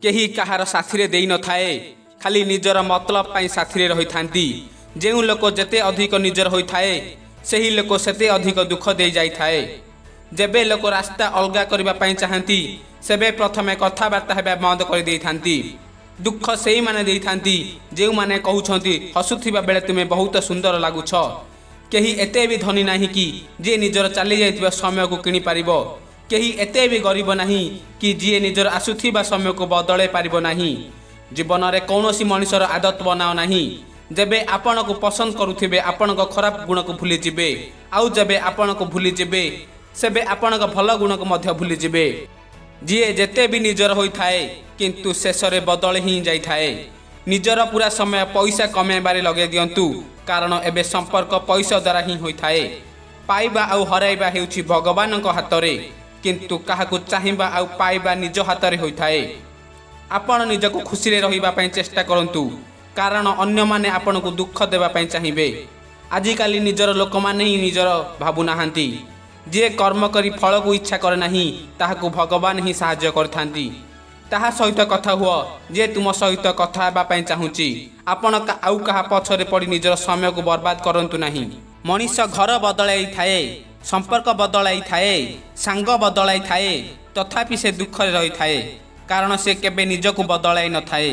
केही कहार साथी देई न थाए खाली निजर मतलब पाई साथी रही थांती। जेउ लोक जेते अधिक निजर होई थाए सही लोक सेते अधिक दुख दे जाई थाए। जेबे लोक रास्ता अलगा करबा पाई चाहती सेबे प्रथमे कथबार्ता हेबा बंद कर देई थांती। दुख सेही माने देई थांती जेउ माने कहउछंती हसुथिबा बेले तुमे बहुत सुंदर लागुछ। केही एते भी धनी नाही कि जे निजर चली जाइतिबा समय को किनी पारिबो। केही एते भी गरीब नाही कि जे निजर आसुथिबा समय को बदले पारिबो नाही। जीवन रे कौनसी मनुष्यर आदत बनाओ नाही। जेबे आपण को पसंद करुथिबे आपण को खराब गुण को भूली जिबे आउ जेबे आपण को भूली जिबे सेबे आपण को भल गुण को मध्य भूली जिबे। जीए जेते भी निजर होई थाए किंतु शेष रे बदल ही जाई थाए। निजर पूरा समय पैसा कमेबारे लगे दियंतु कारण एबे संपर्क पैसा द्वारा ही होई थाए। पाइबा आउ हराइबा हेउछि भगवान को हाथ रे किंतु काहाकु चाहिबा आउ पाइबा निज हाथ रे होई थाए। आपण निजको खुशी रे रहिबा पई चेष्टा करंतु कारण अन्य माने आपण को दुख देबा पई चाहिबे। आजिकाली निजर लोक माने ही निजर भाबु नाहांती। जे कर्म करी फल को इच्छा करे नाही ताहाकु भगवान ही सहाय्य करथांती। ताहा सहित कथा हुआ जे तुम सहित कथा हेबा पई चाहूची। आपण आउ कहा पछरे पड़ी निजर समय को बर्बाद करंतु नाही। मनीष घर बदलाई थाए संपर्क बदलाई थाए सांग बदलाई थाए तथापि से दुख रे रही थाए कारण से केबे निजको बदलाई न थाए।